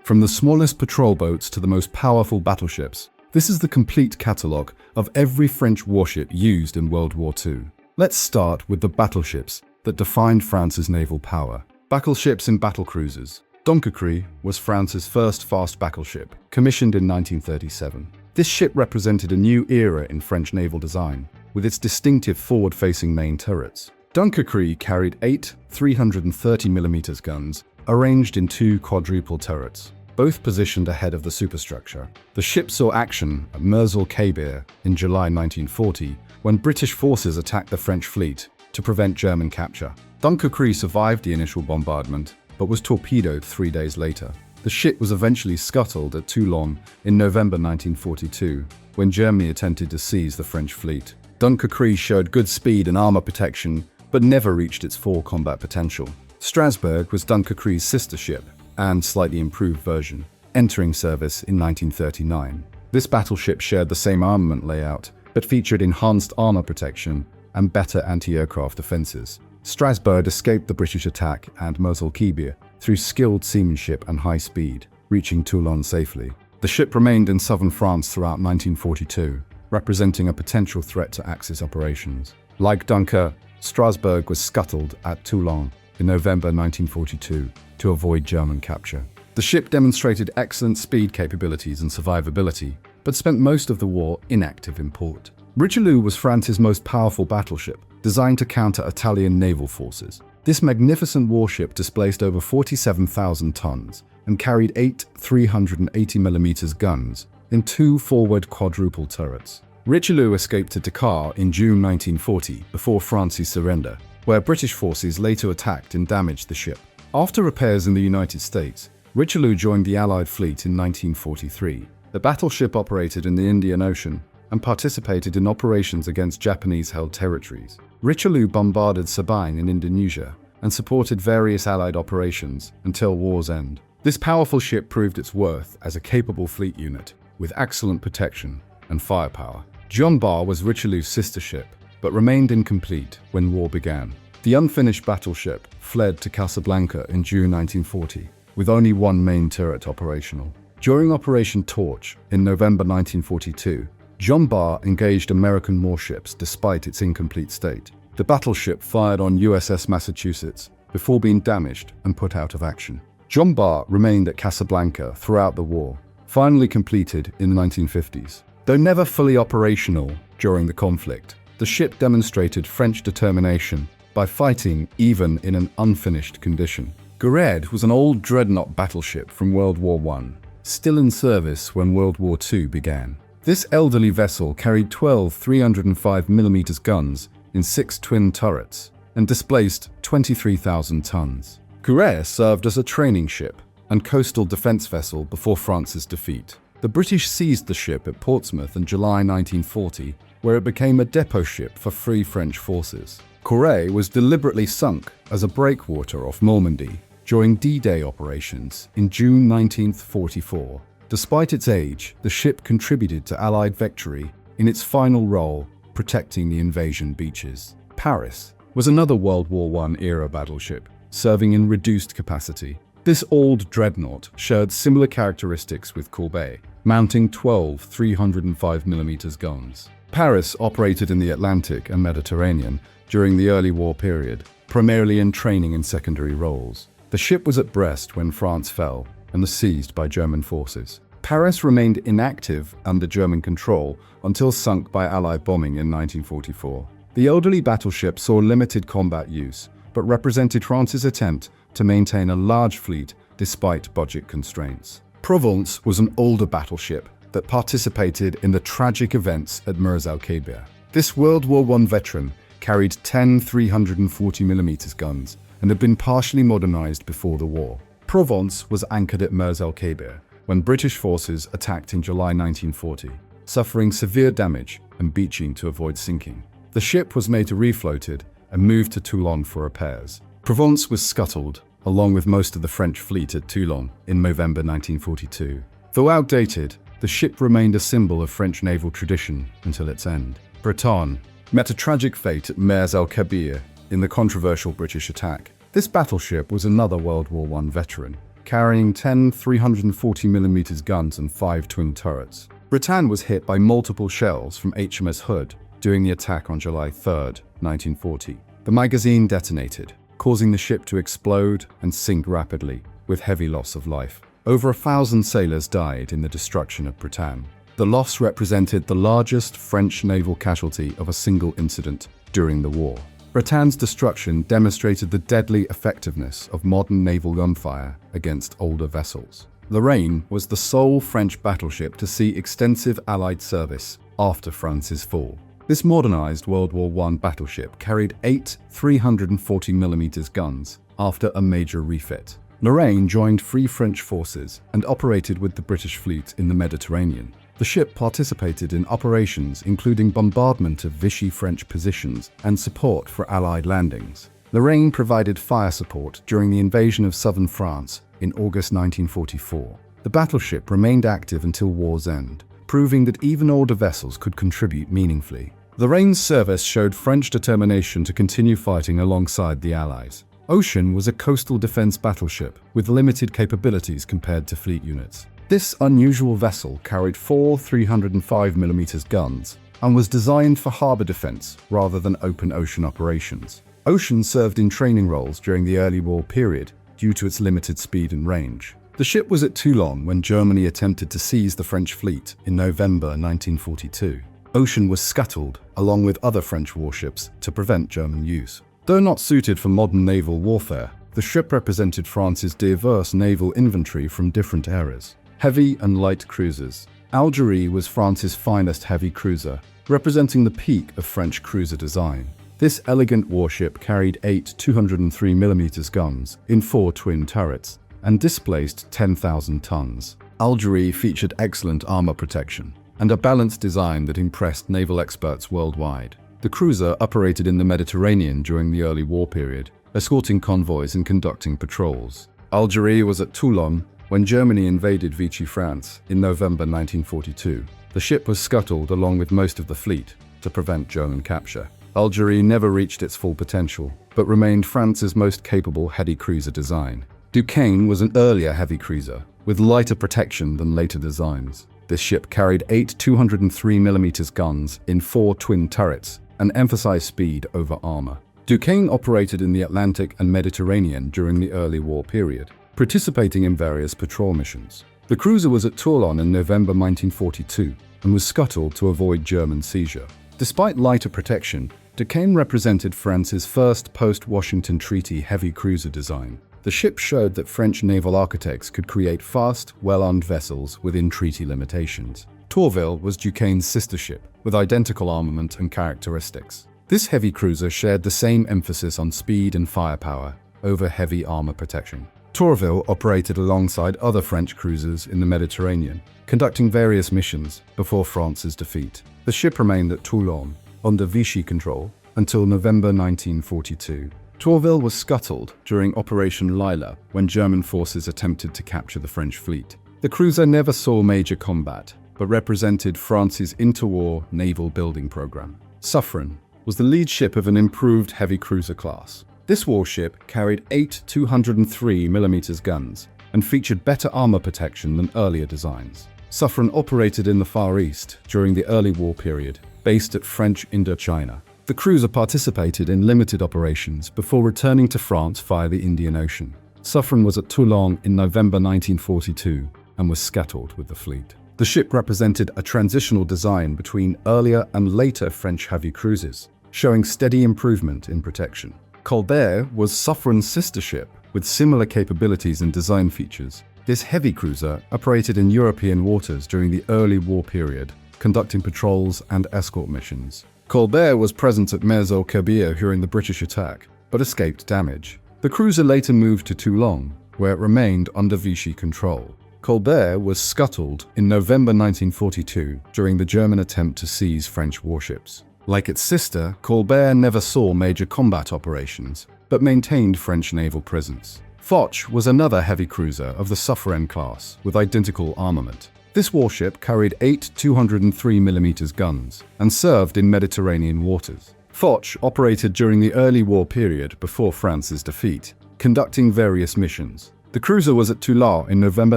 From the smallest patrol boats to the most powerful battleships, this is the complete catalogue of every French warship used in World War II. Let's start with the battleships that defined France's naval power. Battleships and battlecruisers. Dunkerque was France's first fast battleship, commissioned in 1937. This ship represented a new era in French naval design, with its distinctive forward-facing main turrets. Dunkerque carried 8 330mm guns, arranged in 2 quadruple turrets, both positioned ahead of the superstructure. The ship saw action at Mers-el-Kébir in July 1940, when British forces attacked the French fleet to prevent German capture. Dunkerque survived the initial bombardment, but was torpedoed 3 days later. The ship was eventually scuttled at Toulon in November 1942, when Germany attempted to seize the French fleet. Dunkerque showed good speed and armor protection, but never reached its full combat potential. Strasbourg was Dunkerque's sister ship, and slightly improved version, entering service in 1939. This battleship shared the same armament layout, but featured enhanced armor protection and better anti-aircraft defenses. Strasbourg escaped the British attack at Mers-el-Kébir through skilled seamanship and high speed, reaching Toulon safely. The ship remained in southern France throughout 1942, representing a potential threat to Axis operations. Like Dunkerque, Strasbourg was scuttled at Toulon in November 1942 to avoid German capture. The ship demonstrated excellent speed capabilities and survivability, but spent most of the war inactive in port. Richelieu was France's most powerful battleship, designed to counter Italian naval forces. This magnificent warship displaced over 47,000 tons and carried 8 380mm guns in 2 forward quadruple turrets. Richelieu escaped to Dakar in June 1940 before France's surrender, where British forces later attacked and damaged the ship. After repairs in the United States, Richelieu joined the Allied fleet in 1943. The battleship operated in the Indian Ocean and participated in operations against Japanese-held territories. Richelieu bombarded Sabine in Indonesia and supported various Allied operations until war's end. This powerful ship proved its worth as a capable fleet unit, with excellent protection and firepower. Jean Bart was Richelieu's sister ship, but remained incomplete when war began. The unfinished battleship fled to Casablanca in June 1940, with only 1 main turret operational. During Operation Torch in November 1942, Jean Bart engaged American warships despite its incomplete state. The battleship fired on USS Massachusetts before being damaged and put out of action. Jean Bart remained at Casablanca throughout the war, finally completed in the 1950s. Though never fully operational during the conflict, the ship demonstrated French determination by fighting even in an unfinished condition. Gourette was an old dreadnought battleship from World War I, still in service when World War II began. This elderly vessel carried 12 305mm guns in 6 twin turrets and displaced 23,000 tons. Gourette served as a training ship and coastal defense vessel before France's defeat. The British seized the ship at Portsmouth in July 1940, where it became a depot ship for Free French forces. Gourette was deliberately sunk as a breakwater off Normandy during D-Day operations in June 1944. Despite its age, the ship contributed to Allied victory in its final role protecting the invasion beaches. Paris was another World War I era battleship, serving in reduced capacity. This old dreadnought shared similar characteristics with Courbet, mounting 12 305mm guns. Paris operated in the Atlantic and Mediterranean during the early war period, primarily in training and secondary roles. The ship was at Brest when France fell and was seized by German forces. Paris remained inactive under German control until sunk by Allied bombing in 1944. The elderly battleship saw limited combat use, but represented France's attempt to maintain a large fleet despite budget constraints. Provence was an older battleship that participated in the tragic events at Mers-el-Kébir. This World War I veteran carried 10 340mm guns and had been partially modernized before the war. Provence was anchored at Mers-el-Kébir when British forces attacked in July 1940, suffering severe damage and beaching to avoid sinking. The ship was later refloated and moved to Toulon for repairs. Provence was scuttled, along with most of the French fleet at Toulon in November 1942. Though outdated, the ship remained a symbol of French naval tradition until its end. Breton met a tragic fate at Mers-el-Kébir in the controversial British attack. This battleship was another World War I veteran, carrying 10 340mm guns and 5 twin turrets. Bretagne was hit by multiple shells from HMS Hood during the attack on July 3, 1940. The magazine detonated, causing the ship to explode and sink rapidly, with heavy loss of life. Over 1,000 sailors died in the destruction of Bretagne. The loss represented the largest French naval casualty of a single incident during the war. Bretagne's destruction demonstrated the deadly effectiveness of modern naval gunfire against older vessels. Lorraine was the sole French battleship to see extensive Allied service after France's fall. This modernized World War I battleship carried 8 340mm guns after a major refit. Lorraine joined Free French forces and operated with the British fleet in the Mediterranean. The ship participated in operations including bombardment of Vichy French positions and support for Allied landings. Lorraine provided fire support during the invasion of southern France in August 1944. The battleship remained active until war's end, proving that even older vessels could contribute meaningfully. Lorraine's service showed French determination to continue fighting alongside the Allies. Ocean was a coastal defense battleship with limited capabilities compared to fleet units. This unusual vessel carried 4 305mm guns and was designed for harbor defense rather than open ocean operations. Ocean served in training roles during the early war period due to its limited speed and range. The ship was at Toulon when Germany attempted to seize the French fleet in November 1942. Ocean was scuttled along with other French warships to prevent German use. Though not suited for modern naval warfare, the ship represented France's diverse naval inventory from different eras. Heavy and light cruisers. Algerie was France's finest heavy cruiser, representing the peak of French cruiser design. This elegant warship carried 8 203mm guns in 4 twin turrets and displaced 10,000 tons. Algerie featured excellent armor protection and a balanced design that impressed naval experts worldwide. The cruiser operated in the Mediterranean during the early war period, escorting convoys and conducting patrols. Algerie was at Toulon when Germany invaded Vichy France in November 1942. The ship was scuttled along with most of the fleet to prevent German capture. Algerie never reached its full potential, but remained France's most capable heavy cruiser design. Duquesne was an earlier heavy cruiser, with lighter protection than later designs. This ship carried 8 203mm guns in 4 twin turrets and emphasized speed over armor. Duquesne operated in the Atlantic and Mediterranean during the early war period, participating in various patrol missions. The cruiser was at Toulon in November 1942 and was scuttled to avoid German seizure. Despite lighter protection, Duquesne represented France's first post-Washington Treaty heavy cruiser design. The ship showed that French naval architects could create fast, well-armed vessels within treaty limitations. Tourville was Duquesne's sister ship, with identical armament and characteristics. This heavy cruiser shared the same emphasis on speed and firepower over heavy armor protection. Tourville operated alongside other French cruisers in the Mediterranean, conducting various missions before France's defeat. The ship remained at Toulon, under Vichy control, until November 1942. Tourville was scuttled during Operation Lila when German forces attempted to capture the French fleet. The cruiser never saw major combat, but represented France's interwar naval building program. Suffren was the lead ship of an improved heavy cruiser class. This warship carried 8 203mm guns and featured better armor protection than earlier designs. Suffren operated in the Far East during the early war period, based at French Indochina. The cruiser participated in limited operations before returning to France via the Indian Ocean. Suffren was at Toulon in November 1942 and was scuttled with the fleet. The ship represented a transitional design between earlier and later French heavy cruisers, showing steady improvement in protection. Colbert was Suffren's sister ship with similar capabilities and design features. This heavy cruiser operated in European waters during the early war period, conducting patrols and escort missions. Colbert was present at Mers-el-Kébir during the British attack, but escaped damage. The cruiser later moved to Toulon, where it remained under Vichy control. Colbert was scuttled in November 1942 during the German attempt to seize French warships. Like its sister, Colbert never saw major combat operations, but maintained French naval presence. Foch was another heavy cruiser of the Suffren class with identical armament. This warship carried 8 203mm guns and served in Mediterranean waters. Foch operated during the early war period before France's defeat, conducting various missions. The cruiser was at Toulon in November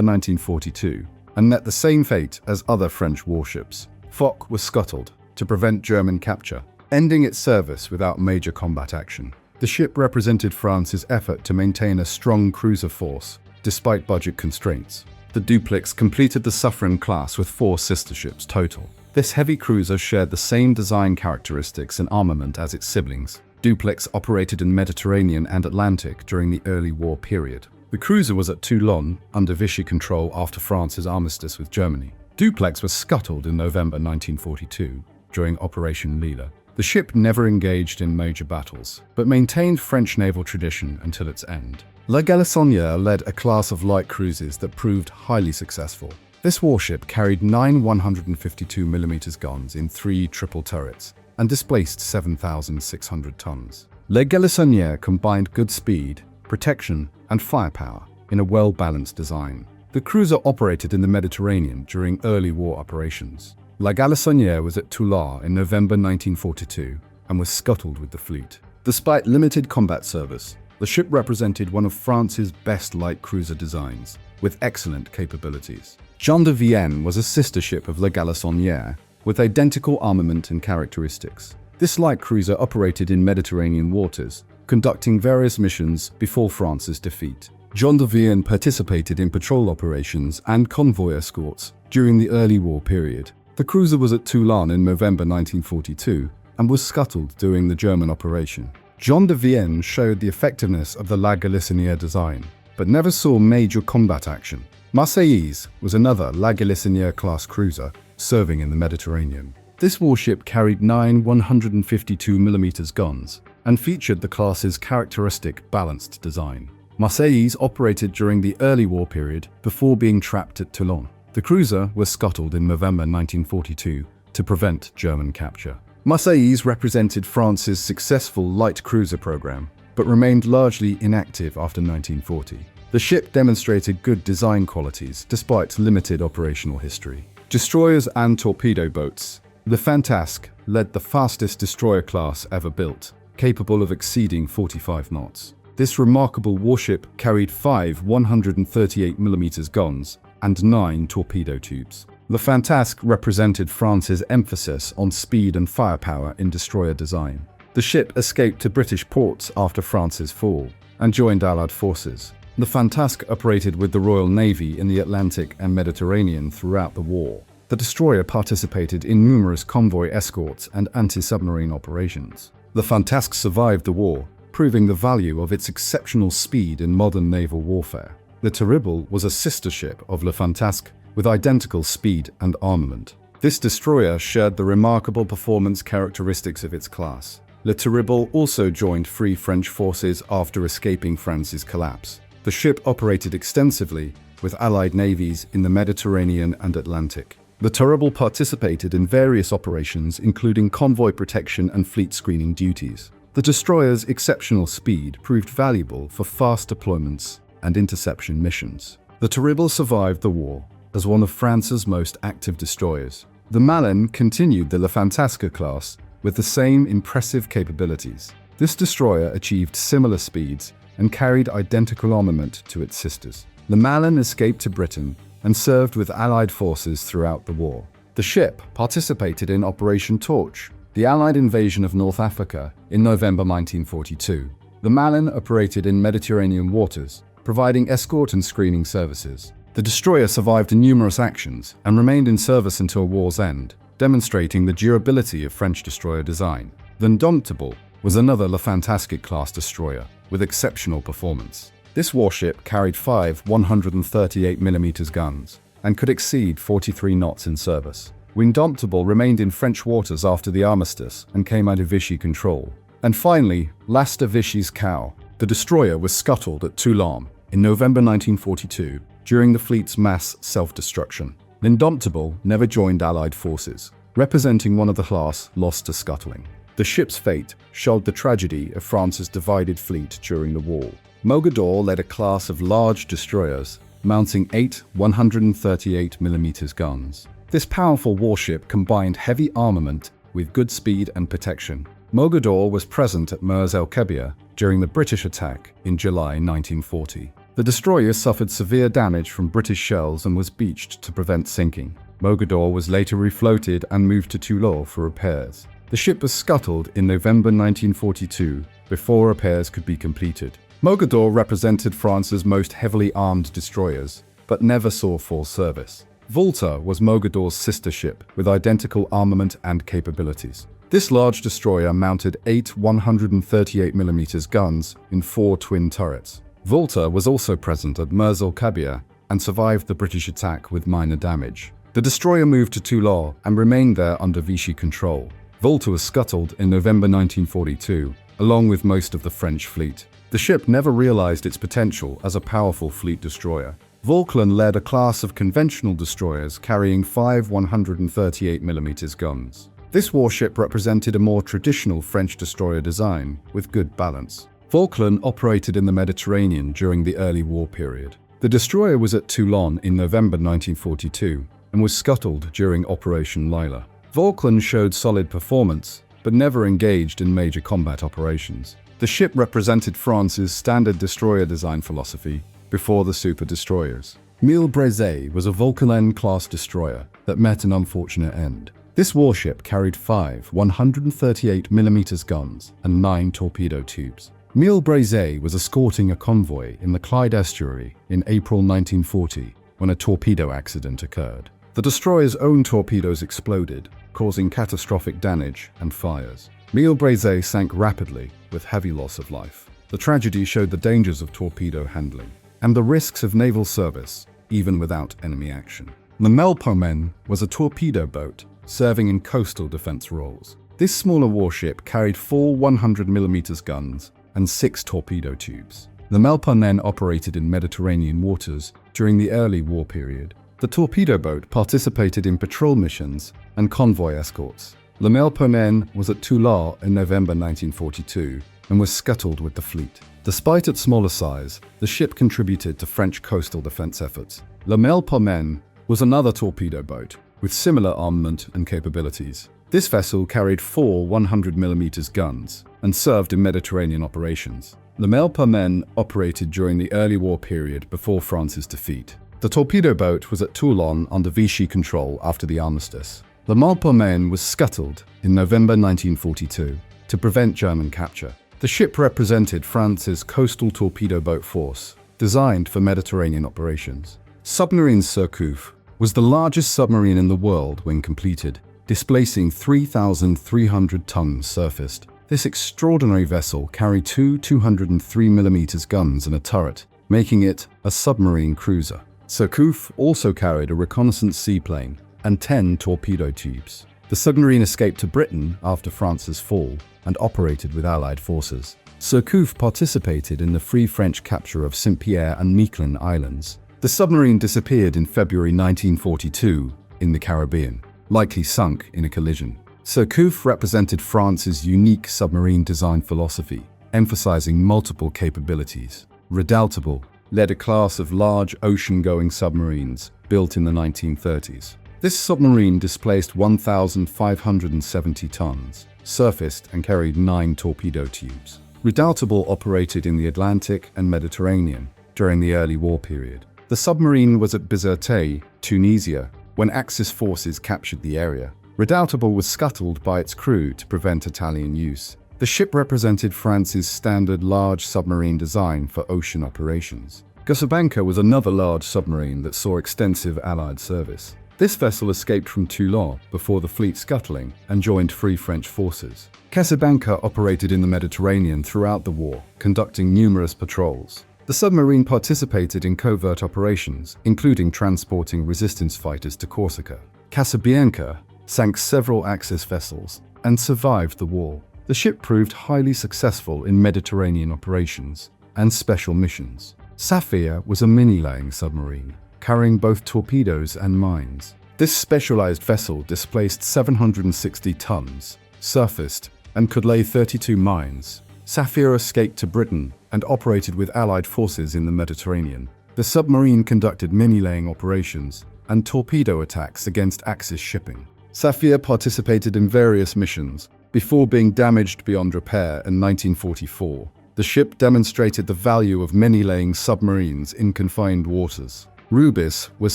1942 and met the same fate as other French warships. Foch was scuttled to prevent German capture, ending its service without major combat action. The ship represented France's effort to maintain a strong cruiser force despite budget constraints. The Duplex completed the Suffren class with 4 sister ships total. This heavy cruiser shared the same design characteristics and armament as its siblings. Duplex operated in Mediterranean and Atlantic during the early war period. The cruiser was at Toulon under Vichy control after France's armistice with Germany. Duplex was scuttled in November 1942 during Operation Lille. The ship never engaged in major battles, but maintained French naval tradition until its end. La Galissonière led a class of light cruisers that proved highly successful. This warship carried 9 152mm guns in 3 triple turrets and displaced 7,600 tons. La Galissonière combined good speed, protection, and firepower in a well-balanced design. The cruiser operated in the Mediterranean during early war operations. La Galissonière was at Toulon in November 1942 and was scuttled with the fleet. Despite limited combat service, the ship represented one of France's best light cruiser designs, with excellent capabilities. Jean de Vienne was a sister ship of La Galissonière, with identical armament and characteristics. This light cruiser operated in Mediterranean waters, conducting various missions before France's defeat. Jean de Vienne participated in patrol operations and convoy escorts during the early war period. The cruiser was at Toulon in November 1942 and was scuttled during the German operation. Jean de Vienne showed the effectiveness of the La Galissonière design, but never saw major combat action. Marseillaise was another La Galissonière class cruiser serving in the Mediterranean. This warship carried 9 152mm guns and featured the class's characteristic balanced design. Marseillaise operated during the early war period before being trapped at Toulon. The cruiser was scuttled in November 1942 to prevent German capture. Marseillaise represented France's successful light cruiser program, but remained largely inactive after 1940. The ship demonstrated good design qualities despite limited operational history. Destroyers and torpedo boats. The Fantasque led the fastest destroyer class ever built, capable of exceeding 45 knots. This remarkable warship carried 5 138mm guns and 9 torpedo tubes. The Fantasque represented France's emphasis on speed and firepower in destroyer design. The ship escaped to British ports after France's fall and joined Allied forces. The Fantasque operated with the Royal Navy in the Atlantic and Mediterranean throughout the war. The destroyer participated in numerous convoy escorts and anti-submarine operations. The Fantasque survived the war, proving the value of its exceptional speed in modern naval warfare. Le Terrible was a sister ship of Le Fantasque with identical speed and armament. This destroyer shared the remarkable performance characteristics of its class. Le Terrible also joined Free French forces after escaping France's collapse. The ship operated extensively with Allied navies in the Mediterranean and Atlantic. The Terrible participated in various operations including convoy protection and fleet screening duties. The destroyer's exceptional speed proved valuable for fast deployments and interception missions. The Terrible survived the war as one of France's most active destroyers. The Malin continued the Le Fantasque class with the same impressive capabilities. This destroyer achieved similar speeds and carried identical armament to its sisters. The Malin escaped to Britain and served with Allied forces throughout the war. The ship participated in Operation Torch, the Allied invasion of North Africa in November 1942. The Malin operated in Mediterranean waters, providing escort and screening services. The destroyer survived numerous actions and remained in service until war's end, demonstrating the durability of French destroyer design. The Indomptable was another Le Fantasque-class destroyer with exceptional performance. This warship carried 5 138mm guns and could exceed 43 knots in service. Indomptable remained in French waters after the armistice and came under Vichy control. And finally, L'As de Vichy's Cow. The destroyer was scuttled at Toulon in November 1942 during the fleet's mass self-destruction. L'Indomptable never joined Allied forces, representing one of the class lost to scuttling. The ship's fate showed the tragedy of France's divided fleet during the war. Mogador led a class of large destroyers, mounting 8 138mm guns. This powerful warship combined heavy armament with good speed and protection. Mogador was present at Mers-el-Kébir during the British attack in July 1940. The destroyer suffered severe damage from British shells and was beached to prevent sinking. Mogador was later refloated and moved to Toulon for repairs. The ship was scuttled in November 1942 before repairs could be completed. Mogador represented France's most heavily armed destroyers, but never saw full service. Volta was Mogador's sister ship with identical armament and capabilities. This large destroyer mounted 8 138mm guns in 4 twin turrets. Volta was also present at Mers-el-Kébir and survived the British attack with minor damage. The destroyer moved to Toulon and remained there under Vichy control. Volta was scuttled in November 1942, along with most of the French fleet. The ship never realized its potential as a powerful fleet destroyer. Vauquelin led a class of conventional destroyers carrying 5 138mm guns. This warship represented a more traditional French destroyer design with good balance. Vauquelin operated in the Mediterranean during the early war period. The destroyer was at Toulon in November 1942 and was scuttled during Operation Lila. Vauquelin showed solid performance, but never engaged in major combat operations. The ship represented France's standard destroyer design philosophy before the super destroyers. Mers-el-Kébir was a Vauquelin-class destroyer that met an unfortunate end. This warship carried 5 138mm guns and 9 torpedo tubes. Mers-el-Kébir was escorting a convoy in the Clyde estuary in April 1940 when a torpedo accident occurred. The destroyer's own torpedoes exploded, causing catastrophic damage and fires. Mers-el-Kébir sank rapidly with heavy loss of life. The tragedy showed the dangers of torpedo handling and the risks of naval service, even without enemy action. The Melpomene was a torpedo boat serving in coastal defense roles. This smaller warship carried 4 100mm guns and 6 torpedo tubes. The Melpomene operated in Mediterranean waters during the early war period. The torpedo boat participated in patrol missions and convoy escorts. The Melpomene was at Toulon in November 1942 and was scuttled with the fleet. Despite its smaller size, the ship contributed to French coastal defense efforts. Le Melpomene was another torpedo boat with similar armament and capabilities. This vessel carried 4 100mm guns and served in Mediterranean operations. The Melpomene operated during the early war period before France's defeat. The torpedo boat was at Toulon under Vichy control after the armistice. The Melpomene was scuttled in November 1942 to prevent German capture. The ship represented France's coastal torpedo boat force, designed for Mediterranean operations. Submarine Surcouf was the largest submarine in the world when completed, displacing 3,300 tons surfaced. This extraordinary vessel carried 2 203mm guns and a turret, making it a submarine cruiser. Surcouf also carried a reconnaissance seaplane and 10 torpedo tubes. The submarine escaped to Britain after France's fall and operated with Allied forces. Surcouf participated in the Free French capture of Saint-Pierre and Miquelon Islands. The submarine disappeared in February 1942 in the Caribbean, likely sunk in a collision. Surcouf represented France's unique submarine design philosophy, emphasizing multiple capabilities. Redoutable led a class of large ocean-going submarines built in the 1930s. This submarine displaced 1,570 tons, surfaced and carried 9 torpedo tubes. Redoutable operated in the Atlantic and Mediterranean during the early war period. The submarine was at Bizerte, Tunisia, when Axis forces captured the area. Redoutable was scuttled by its crew to prevent Italian use. The ship represented France's standard large submarine design for ocean operations. Casablanca was another large submarine that saw extensive Allied service. This vessel escaped from Toulon before the fleet scuttling and joined Free French forces. Casablanca operated in the Mediterranean throughout the war, conducting numerous patrols. The submarine participated in covert operations, including transporting resistance fighters to Corsica. Casablanca sank several Axis vessels and survived the war. The ship proved highly successful in Mediterranean operations and special missions. Saphir was a mini-laying submarine, carrying both torpedoes and mines. This specialized vessel displaced 760 tons, surfaced, and could lay 32 mines. Saphir escaped to Britain and operated with Allied forces in the Mediterranean. The submarine conducted mini-laying operations and torpedo attacks against Axis shipping. Saphir participated in various missions before being damaged beyond repair in 1944 The ship demonstrated the value of many-laying submarines in confined waters. Rubis was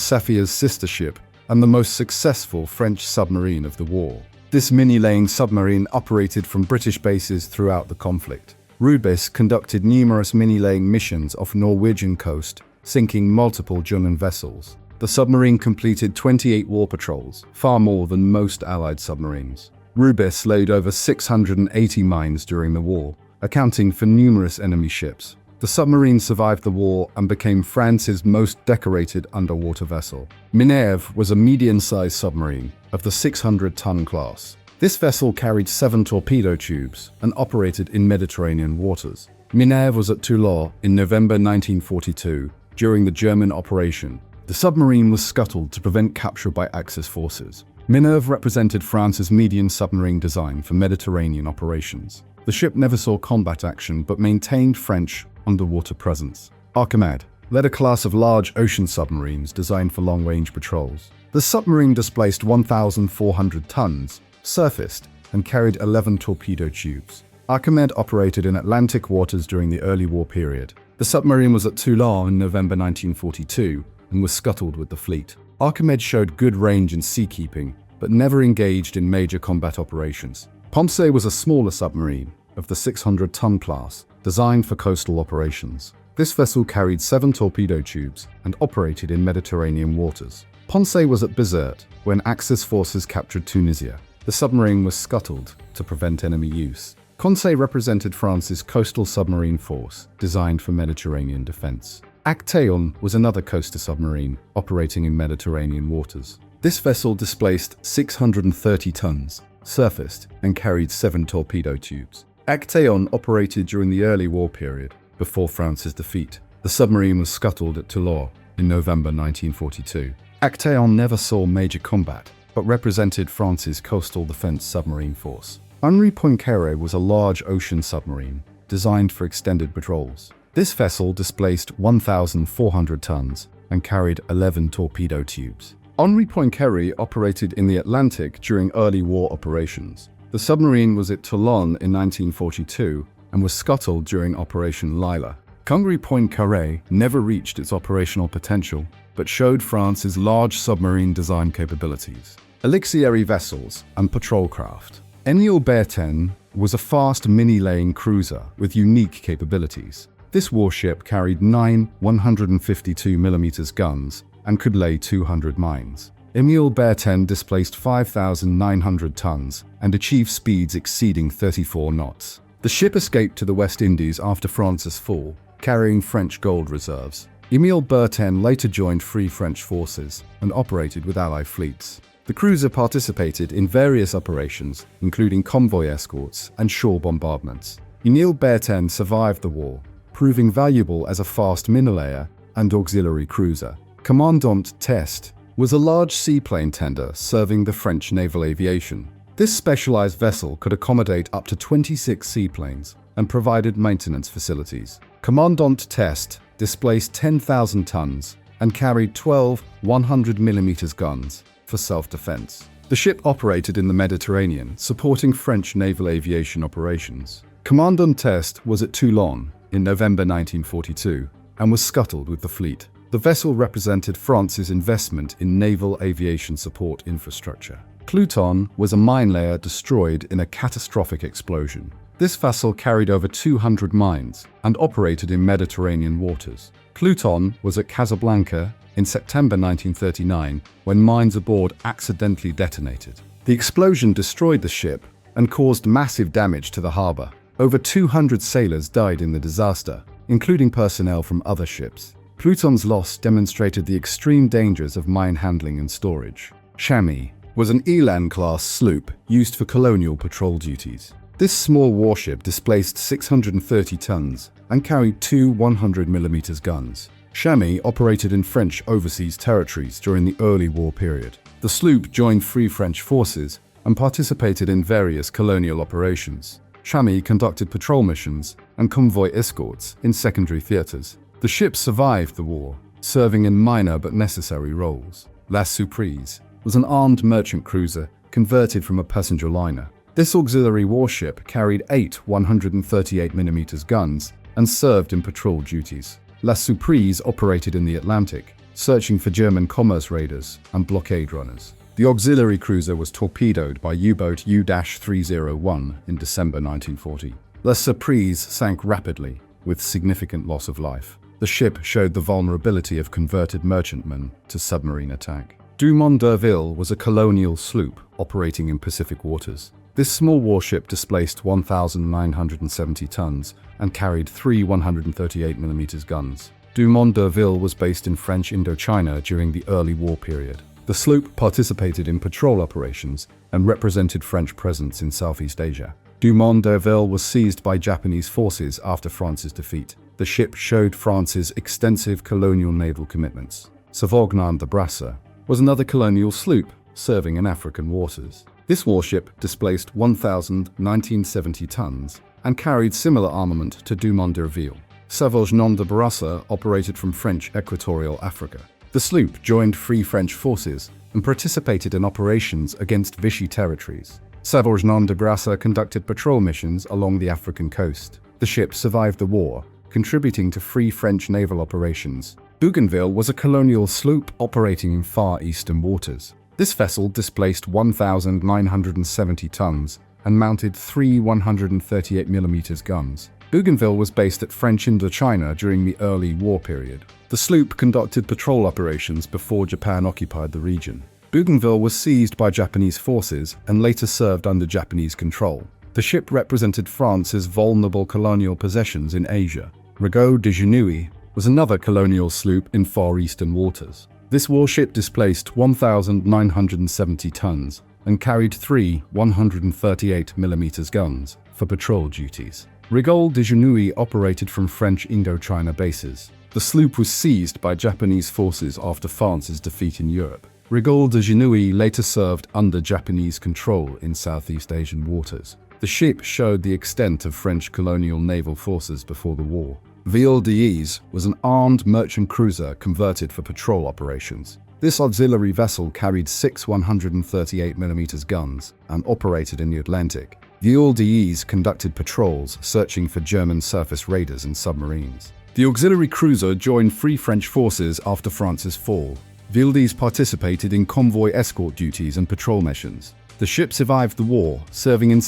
Safia's sister ship and the most successful French submarine of the war. This mini-laying submarine operated from British bases throughout the conflict. Rubis conducted numerous mini-laying missions off Norwegian coast, sinking multiple German vessels. The submarine completed 28 war patrols, far more than most Allied submarines. Rubis laid over 680 mines during the war, accounting for numerous enemy ships. The submarine survived the war and became France's most decorated underwater vessel. Minerve was a medium-sized submarine of the 600-ton class. This vessel carried 7 torpedo tubes and operated in Mediterranean waters. Minerve was at Toulon in November 1942 during the German operation. The submarine was scuttled to prevent capture by Axis forces. Minerve represented France's medium submarine design for Mediterranean operations. The ship never saw combat action but maintained French underwater presence. Archimede led a class of large ocean submarines designed for long-range patrols. The submarine displaced 1,400 tons, surfaced, and carried 11 torpedo tubes. Archimede operated in Atlantic waters during the early war period. The submarine was at Toulon in November 1942 and was scuttled with the fleet. Archimede showed good range in seakeeping, but never engaged in major combat operations. Poncet was a smaller submarine of the 600-ton class, designed for coastal operations. This vessel carried 7 torpedo tubes and operated in Mediterranean waters. Poncet was at Bizerte when Axis forces captured Tunisia. The submarine was scuttled to prevent enemy use. Conseil represented France's coastal submarine force, designed for Mediterranean defense. Actaeon was another coaster submarine operating in Mediterranean waters. This vessel displaced 630 tons, surfaced, and carried 7 torpedo tubes. Actaeon operated during the early war period, before France's defeat. The submarine was scuttled at Toulon in November 1942. Actaeon never saw major combat, but represented France's coastal defense submarine force. Henri Poincaré was a large ocean submarine, designed for extended patrols. This vessel displaced 1,400 tons and carried 11 torpedo tubes. Henri Poincaré operated in the Atlantic during early war operations. The submarine was at Toulon in 1942 and was scuttled during Operation Lila. Henri Poincaré never reached its operational potential, but showed France's large submarine design capabilities. Elixiery vessels and patrol craft. Emile Bertin was a fast mini-laying cruiser with unique capabilities. This warship carried 9 152mm guns and could lay 200 mines. Emile Bertin displaced 5,900 tons and achieved speeds exceeding 34 knots. The ship escaped to the West Indies after France's fall, carrying French gold reserves. Emile Bertin later joined Free French forces and operated with Allied fleets. The cruiser participated in various operations, including convoy escorts and shore bombardments. Emile Bertin survived the war, proving valuable as a fast mini-layer and auxiliary cruiser. Commandant Test was a large seaplane tender serving the French naval aviation. This specialized vessel could accommodate up to 26 seaplanes and provided maintenance facilities. Commandant Test displaced 10,000 tons and carried 12 100mm guns for self-defense. The ship operated in the Mediterranean, supporting French naval aviation operations. Commandant Test was at Toulon in November 1942 and was scuttled with the fleet. The vessel represented France's investment in naval aviation support infrastructure. Pluton was a mine layer destroyed in a catastrophic explosion. This vessel carried over 200 mines and operated in Mediterranean waters. Pluton was at Casablanca in September 1939 when mines aboard accidentally detonated. The explosion destroyed the ship and caused massive damage to the harbor. Over 200 sailors died in the disaster, including personnel from other ships. Pluton's loss demonstrated the extreme dangers of mine handling and storage. Chamois was an Elan-class sloop used for colonial patrol duties. This small warship displaced 630 tons and carried 2 100mm guns. Chamois operated in French overseas territories during the early war period. The sloop joined Free French forces and participated in various colonial operations. Chamois conducted patrol missions and convoy escorts in secondary theaters. The ship survived the war, serving in minor but necessary roles. La Surprise was an armed merchant cruiser converted from a passenger liner. This auxiliary warship carried 8 138mm guns and served in patrol duties. La Surprise operated in the Atlantic, searching for German commerce raiders and blockade runners. The auxiliary cruiser was torpedoed by U-boat U-301 in December 1940. La Surprise sank rapidly, with significant loss of life. The ship showed the vulnerability of converted merchantmen to submarine attack. Dumont d'Urville was a colonial sloop operating in Pacific waters. This small warship displaced 1,970 tons and carried 3 138mm guns. Dumont d'Urville was based in French Indochina during the early war period. The sloop participated in patrol operations and represented French presence in Southeast Asia. Dumont d'Urville was seized by Japanese forces after France's defeat. The ship showed France's extensive colonial naval commitments. Sauvignon de Brasseur was another colonial sloop serving in African waters. This warship displaced 1,970 tons and carried similar armament to Dumont d'Urville. Sauvignon de Brasseur operated from French Equatorial Africa. The sloop joined Free French forces and participated in operations against Vichy territories. Sauvignon de Brasseur conducted patrol missions along the African coast. The ship survived the war, contributing to Free French naval operations. Bougainville was a colonial sloop operating in Far Eastern waters. This vessel displaced 1,970 tons and mounted 3 138mm guns. Bougainville was based at French Indochina during the early war period. The sloop conducted patrol operations before Japan occupied the region. Bougainville was seized by Japanese forces and later served under Japanese control. The ship represented France's vulnerable colonial possessions in Asia. Rigaud de Genouille was another colonial sloop in Far Eastern waters. This warship displaced 1,970 tons and carried 3 138mm guns for patrol duties. Rigaud de Genouille operated from French Indochina bases. The sloop was seized by Japanese forces after France's defeat in Europe. Rigaud de Genouille later served under Japanese control in Southeast Asian waters. The ship showed the extent of French colonial naval forces before the war. Ville d'Ise was an armed merchant cruiser converted for patrol operations. This auxiliary vessel carried 6 138mm guns and operated in the Atlantic. Ville d'Ise conducted patrols searching for German surface raiders and submarines. The auxiliary cruiser joined Free French forces after France's fall. Ville d'Ise participated in convoy escort duties and patrol missions. The ship survived the war, serving in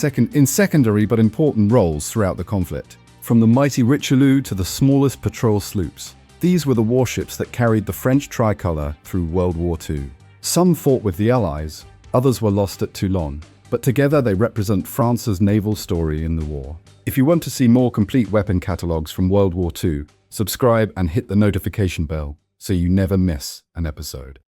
secondary but important roles throughout the conflict. From the mighty Richelieu to the smallest patrol sloops, these were the warships that carried the French tricolour through World War II. Some fought with the Allies, others were lost at Toulon, but together they represent France's naval story in the war. If you want to see more complete weapon catalogues from World War II, subscribe and hit the notification bell so you never miss an episode.